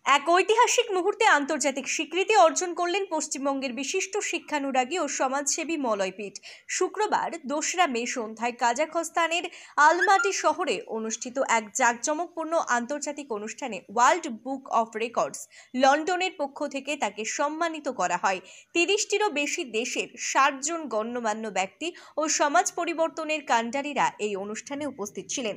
এক ঐতিহাসিক মুহূর্তে আন্তর্জাতিক স্বীকৃতি অর্জন করলেন পশ্চিমবঙ্গের বিশিষ্ট শিক্ষানুরাগী ও সমাজসেবী মলয়পীঠ। শুক্রবার 2রা মে সন্ধ্যায় কাজাখস্তানের আলমাটি শহরে অনুষ্ঠিত এক জাঁকজমকপূর্ণ আন্তর্জাতিক অনুষ্ঠানে ওয়ার্ল্ড বুক অফ রেকর্ডস লন্ডনের পক্ষ থেকে তাকে সম্মানিত করা হয়। 30টিরও বেশি দেশের 60 জন গণ্যমান্য ব্যক্তি ও সমাজ পরিবর্তনের কাণ্ডারীরা এই অনুষ্ঠানে উপস্থিত ছিলেন।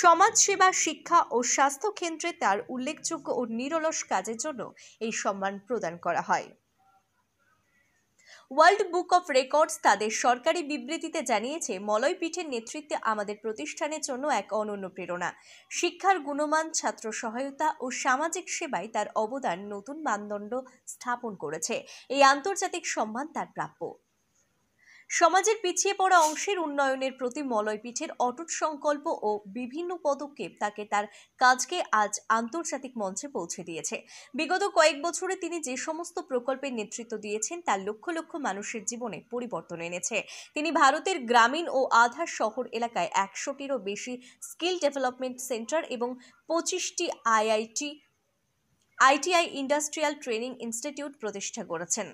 সমাজসেবা, শিক্ষা ও স্বাস্থ্য ক্ষেত্রে তার উল্লেখযোগ্য ও নিরলস কাজের জন্য এই সম্মান প্রদান করা হয়। ওয়ার্ল্ড বুক অফ রেকর্ডস তাদের সরকারি বিবৃতিতে জানিয়েছে, মলয়পীঠের নেতৃত্বে আমাদের প্রতিষ্ঠানের জন্য এক অনন্য প্রেরণা। শিক্ষার গুণমান, ছাত্র সহায়তা ও সামাজিক সেবায় তার অবদান নতুন মানদণ্ড স্থাপন করেছে। এই আন্তর্জাতিক সম্মান তার প্রাপ্য। সমাজের পিছিয়ে পড়া অংশের উন্নয়নের প্রতি মলয়পীঠের অটুট সংকল্প ও বিভিন্ন পদক্ষেপ তাকে তার কাজকে আজ আন্তর্জাতিক মঞ্চে পৌঁছে দিয়েছে। বিগত কয়েক বছরে তিনি যে সমস্ত প্রকল্পের নেতৃত্ব দিয়েছেন তা লক্ষ লক্ষ মানুষের জীবনে পরিবর্তন এনেছে। তিনি ভারতের গ্রামীণ ও আধা শহর এলাকায় 100টিরও বেশি স্কিল ডেভেলপমেন্ট সেন্টার এবং 25টি আইটিআই ইন্ডাস্ট্রিয়াল ট্রেনিং ইনস্টিটিউট প্রতিষ্ঠা করেছেন।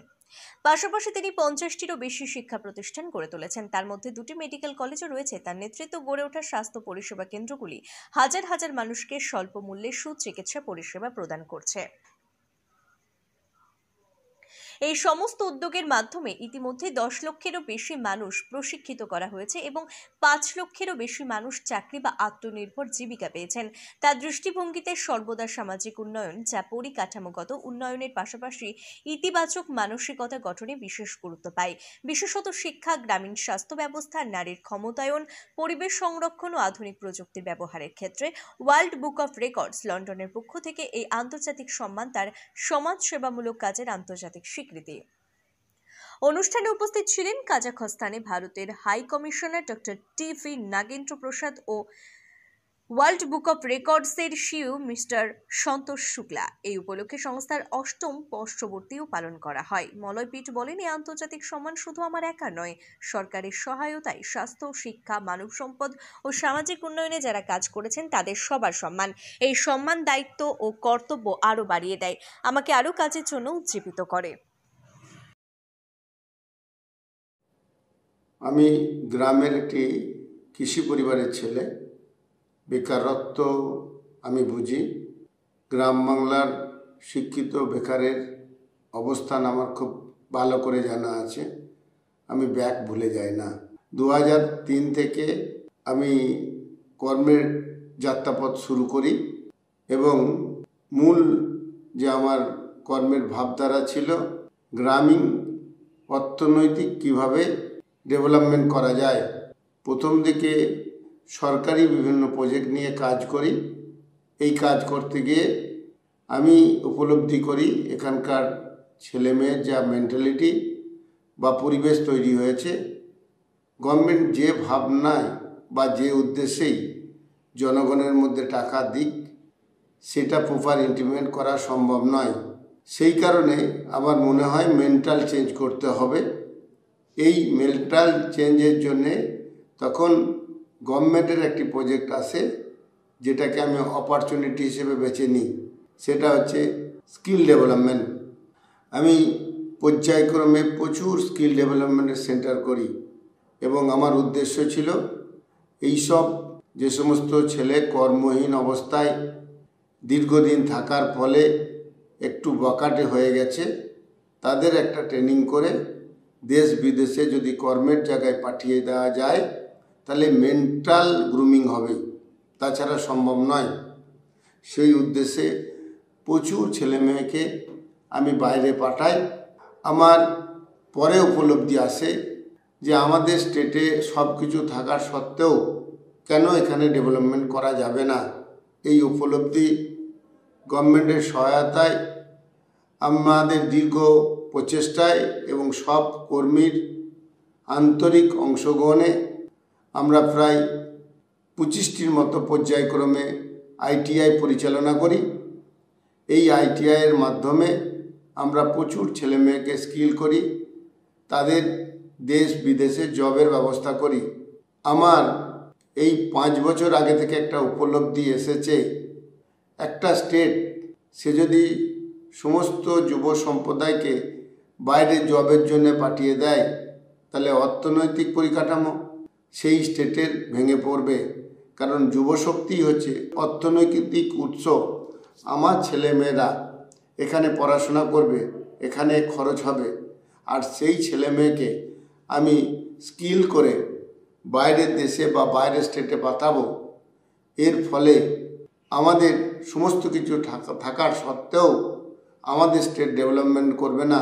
পাশাপাশি তিনি 50টিরও বেশি শিক্ষা প্রতিষ্ঠান গড়ে তুলেছেন। তার মধ্যে 2টি মেডিকেল কলেজও রয়েছে। তার নেতৃত্ব গড়ে ওঠা স্বাস্থ্য পরিষেবা কেন্দ্রগুলি হাজার হাজার মানুষকে স্বল্প মূল্যে সুচিকিৎসা পরিষেবা প্রদান করছে। এই সমস্ত উদ্যোগের মাধ্যমে ইতিমধ্যে 10 লক্ষেরও বেশি মানুষ প্রশিক্ষিত করা হয়েছে এবং 5 লক্ষেরও বেশি মানুষ চাকরি বা আত্মনির্ভর জীবিকা পেয়েছেন। তার দৃষ্টিভঙ্গিতে সর্বদা সামাজিক উন্নয়ন, যা পরিকাঠামোগত উন্নয়নের পাশাপাশি ইতিবাচক মানসিকতা গঠনে বিশেষ গুরুত্ব পায়। বিশেষত শিক্ষা, গ্রামীণ স্বাস্থ্য ব্যবস্থা, নারীর ক্ষমতায়ন, পরিবেশ সংরক্ষণ ও আধুনিক প্রযুক্তির ব্যবহারের ক্ষেত্রে ওয়ার্ল্ড বুক অফ রেকর্ডস লন্ডনের পক্ষ থেকে এই আন্তর্জাতিক সম্মান তার সমাজ সেবামূলক কাজের আন্তর্জাতিক স্বীকৃতি। অনুষ্ঠানে উপস্থিত ছিলেন কাজাখস্তানে ভারতের high commissioner doctor T V. Nagendra Prasad ও ওয়ার্ল্ড বুক অফ রেকর্ডসের সিইও মিস্টার সন্তোষ শুক্লা। এই উপলক্ষে সংস্থার 8ম বর্ষপূর্তিও পালন করা হয়। মলয়পীঠ বলেন, এই আন্তর্জাতিক সম্মান শুধু আমার একা নয়, সরকারের সহায়তায় স্বাস্থ্য, শিক্ষা, মানব সম্পদ ও সামাজিক উন্নয়নে যারা কাজ করেছেন তাদের সবার সম্মান। এই সম্মান দায়িত্ব ও কর্তব্য আরও বাড়িয়ে দেয়, আমাকে আরও কাজের জন্য উজ্জীবিত করে। আমি গ্রামের একটি কৃষি পরিবারের ছেলে। বেকারত্ব আমি বুঝি। গ্রাম বাংলার শিক্ষিত বেকারের অবস্থান আমার খুব ভালো করে জানা আছে। আমি ব্যাক ভুলে যাই না। 2003 থেকে আমি কর্মের যাত্রাপথ শুরু করি এবং মূল যে আমার কর্মের ভাবধারা ছিল, গ্রামীণ অর্থনৈতিক কিভাবে ডেভেলপমেন্ট করা যায়। প্রথম দিকে সরকারি বিভিন্ন প্রজেক্ট নিয়ে কাজ করি। এই কাজ করতে গিয়ে আমি উপলব্ধি করি এখানকার ছেলেমেয়ের যা মেন্টালিটি বা পরিবেশ তৈরি হয়েছে, গভর্নমেন্ট যে ভাবনায় বা যে উদ্দেশ্যেই জনগণের মধ্যে টাকা দিক, সেটা প্রপার ইমপ্লিমেন্ট করা সম্ভব নয়। সেই কারণে আমার মনে হয় মেন্টাল চেঞ্জ করতে হবে। এই মেন্টাল চেঞ্জের জন্যে তখন গভর্নমেন্টের একটি প্রজেক্ট আসে, যেটাকে আমি অপরচুনিটি হিসেবে বেছে নিই। সেটা হচ্ছে স্কিল ডেভেলপমেন্ট। আমি পর্যায়ক্রমে প্রচুর স্কিল ডেভেলপমেন্টের সেন্টার করি এবং আমার উদ্দেশ্য ছিল এইসব যে সমস্ত ছেলে কর্মহীন অবস্থায় দীর্ঘদিন থাকার ফলে একটু বকাটে হয়ে গেছে, তাদের একটা ট্রেনিং করে দেশ বিদেশে যদি কর্মের জায়গায় পাঠিয়ে দেওয়া যায় তাহলে মেন্টাল গ্রুমিং হবে, তাছাড়া সম্ভব নয়। সেই উদ্দেশ্যে প্রচুর ছেলেমেয়েকে আমি বাইরে পাঠাই। আমার পরে উপলব্ধি আসে যে আমাদের স্টেটে সব কিছু থাকার সত্ত্বেও কেন এখানে ডেভেলপমেন্ট করা যাবে না। এই উপলব্ধি গভর্নমেন্টের সহায়তায়, আমাদের দীর্ঘ প্রচেষ্টায় এবং সব কর্মীর আন্তরিক অংশগ্রহণে আমরা প্রায় 25টির মতো পর্যায়ক্রমে আইটিআই পরিচালনা করি। এই আইটিআইয়ের মাধ্যমে আমরা প্রচুর ছেলেমেয়েকে স্কিল করি, তাদের দেশ বিদেশে জবের ব্যবস্থা করি। আমার এই 5 বছর আগে থেকে একটা উপলব্ধি এসেছে, একটা স্টেট সে যদি সমস্ত যুব সম্প্রদায়কে বাইরে জবের জন্য পাঠিয়ে দেয়, তাহলে অর্থনৈতিক পরিকাঠামো সেই স্টেটের ভেঙে পড়বে। কারণ যুবশক্তি হচ্ছে অর্থনৈতিক উৎস। আমার ছেলেমেয়েরা এখানে পড়াশোনা করবে, এখানে খরচ হবে, আর সেই ছেলে মেয়েকে আমি স্কিল করে বাইরের দেশে বা বাইরের স্টেটে পাঠাবো। এর ফলে আমাদের সমস্ত কিছু থাকার সত্ত্বেও আমাদের স্টেট ডেভেলপমেন্ট করবে না,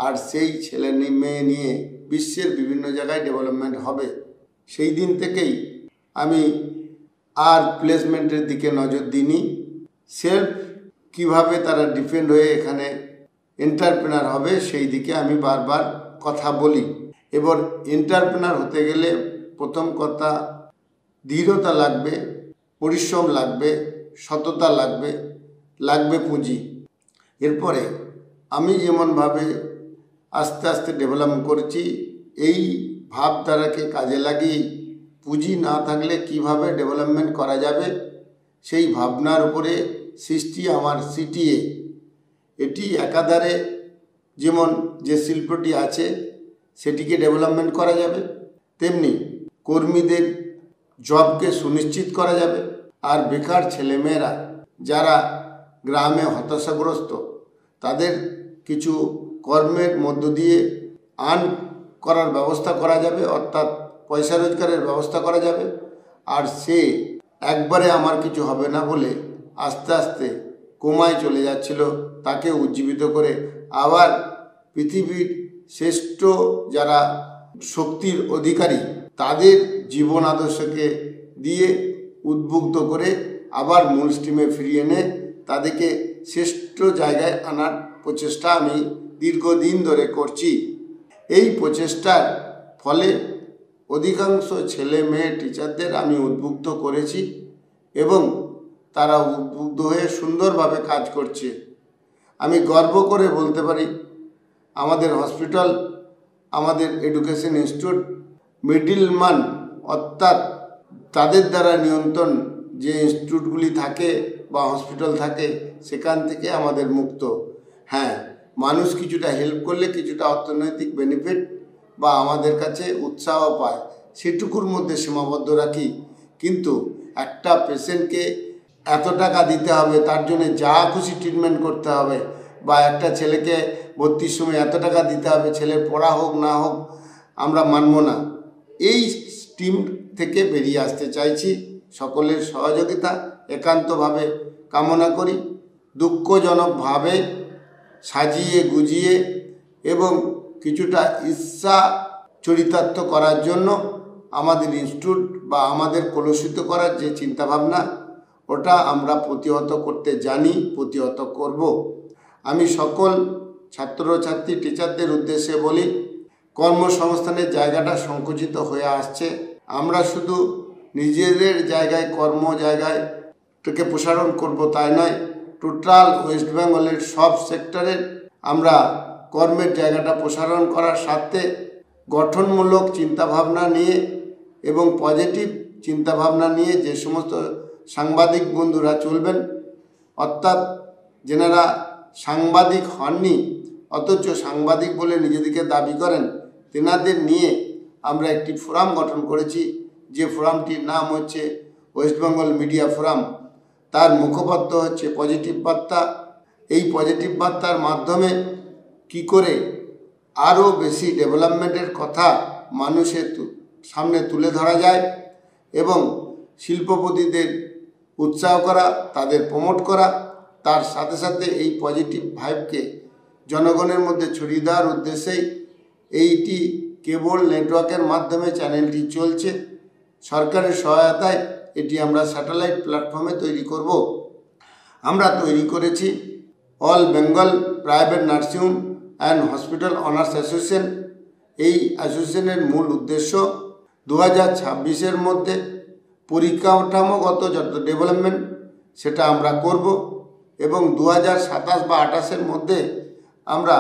আর সেই ছেলে মেয়ে নিয়ে বিশ্বের বিভিন্ন জায়গায় ডেভেলপমেন্ট হবে। সেই দিন থেকেই আমি আর প্লেসমেন্টের দিকে নজর দিইনি। সেলফ কিভাবে তারা ডিপেন্ড হয়ে এখানে এন্টারপ্রেনার হবে সেই দিকে আমি বারবার কথা বলি। এবার এন্টারপ্রেনার হতে গেলে প্রথম কথা দৃঢ়তা লাগবে, পরিশ্রম লাগবে, সততা লাগবে, লাগবে পুঁজি। এরপরে আমি যেমনভাবে আস্তে আস্তে ডেভেলপ করছি, এই ভাবধারাকে কাজে লাগিয়ে পুঁজি না থাকলে কিভাবে ডেভেলপমেন্ট করা যাবে সেই ভাবনার উপরে সৃষ্টি আমার সিটিএ। এটি একাধারে যেমন যে শিল্পটি আছে সেটিকে ডেভেলপমেন্ট করা যাবে, তেমনি কর্মীদের জবকে সুনিশ্চিত করা যাবে। আর বেকার ছেলেমেয়েরা যারা গ্রামে হতাশাগ্রস্ত, তাদের কিছু কর্মের মধ্য দিয়ে আর্ন করার ব্যবস্থা করা যাবে, অর্থাৎ পয়সা রোজগারের ব্যবস্থা করা যাবে। আর সে একবারে আমার কিছু হবে না বলে আস্তে আস্তে কোমায় চলে যাচ্ছিল, তাকে উজ্জীবিত করে আবার পৃথিবীর শ্রেষ্ঠ যারা শক্তির অধিকারী তাদের জীবন আদর্শকে দিয়ে উদ্বুদ্ধ করে আবার মূল স্ট্রিমে ফিরিয়ে এনে তাদেরকে শ্রেষ্ঠ জায়গায় আনার প্রচেষ্টা আমি দীর্ঘদিন ধরে করছি। এই প্রচেষ্টার ফলে অধিকাংশ ছেলে মেয়ে টিচারদের আমি উদ্বুদ্ধ করেছি এবং তারা উদ্বুদ্ধ হয়ে সুন্দরভাবে কাজ করছে। আমি গর্ব করে বলতে পারি আমাদের হসপিটাল, আমাদের এডুকেশন ইনস্টিটিউট মিডলম্যান অর্থাৎ তাদের দ্বারা নিয়ন্ত্রণ যে ইনস্টিটিউটগুলি থাকে বা হসপিটাল থাকে সেখান থেকে আমাদের মুক্ত। হ্যাঁ, মানুষ কিছুটা হেল্প করলে কিছুটা অর্থনৈতিক বেনিফিট বা আমাদের কাছে উৎসাহ পায়, সেটুকুর মধ্যে সীমাবদ্ধ রাখি। কিন্তু একটা পেশেন্টকে এত টাকা দিতে হবে, তার জন্য যা খুশি ট্রিটমেন্ট করতে হবে, বা একটা ছেলেকে ভর্তির সময় এত টাকা দিতে হবে, ছেলের পড়া হোক না হোক, আমরা মানব না। এই স্টিম থেকে বেরিয়ে আসতে চাইছি। সকলের সহযোগিতা একান্তভাবে কামনা করি। দুঃখজনকভাবে সাজিয়ে গুজিয়ে এবং কিছুটা ঈর্ষা চরিতার্থ করার জন্য আমাদের ইনস্টিটিউট বা আমাদের কলুষিত করার যে চিন্তাভাবনা, ওটা আমরা প্রতিহত করতে জানি, প্রতিহত করব। আমি সকল ছাত্রছাত্রী টিচারদের উদ্দেশ্যে বলি, কর্মসংস্থানের জায়গাটা সংকুচিত হয়ে আসছে। আমরা শুধু নিজেদের জায়গায় কর্ম জায়গায় থেকে প্রসারণ করব তাই নয়, টোটাল ওয়েস্ট বেঙ্গলের সব সেক্টরের আমরা কর্মের জায়গাটা প্রসারণ করার স্বার্থে গঠনমূলক চিন্তাভাবনা নিয়ে এবং পজিটিভ চিন্তাভাবনা নিয়ে যে সমস্ত সাংবাদিক বন্ধুরা চলবেন, অর্থাৎ যেনারা সাংবাদিক হননি অথচ সাংবাদিক বলে নিজেদেরকে দাবি করেন, তেনাদের নিয়ে আমরা একটি ফোরাম গঠন করেছি, যে ফোরামটির নাম হচ্ছে ওয়েস্ট বেঙ্গল মিডিয়া ফোরাম। তার মুখপাত্র হচ্ছে পজিটিভ বার্তা। এই পজিটিভ বার্তার মাধ্যমে কি করে আরও বেশি ডেভেলপমেন্টের কথা মানুষের সামনে তুলে ধরা যায় এবং শিল্পপতিদের উৎসাহ করা, তাদের প্রমোট করা, তার সাথে সাথে এই পজিটিভ ভাইবকে জনগণের মধ্যে ছড়িয়ে দেওয়ার উদ্দেশ্যেই এইটি কেবল নেটওয়ার্কের মাধ্যমে চ্যানেলটি চলছে। সরকারের সহায়তায় এটি আমরা স্যাটেলাইট প্ল্যাটফর্মে তৈরি করব। আমরা তৈরি করেছি all Bengal private nursing home and hospital honours association. এই অ্যাসোসিয়েশনের মূল উদ্দেশ্য 2026-এর মধ্যে পরিকাঠামোগত যত ডেভেলপমেন্ট সেটা আমরা করব এবং 2027 বা 28-এর মধ্যে আমরা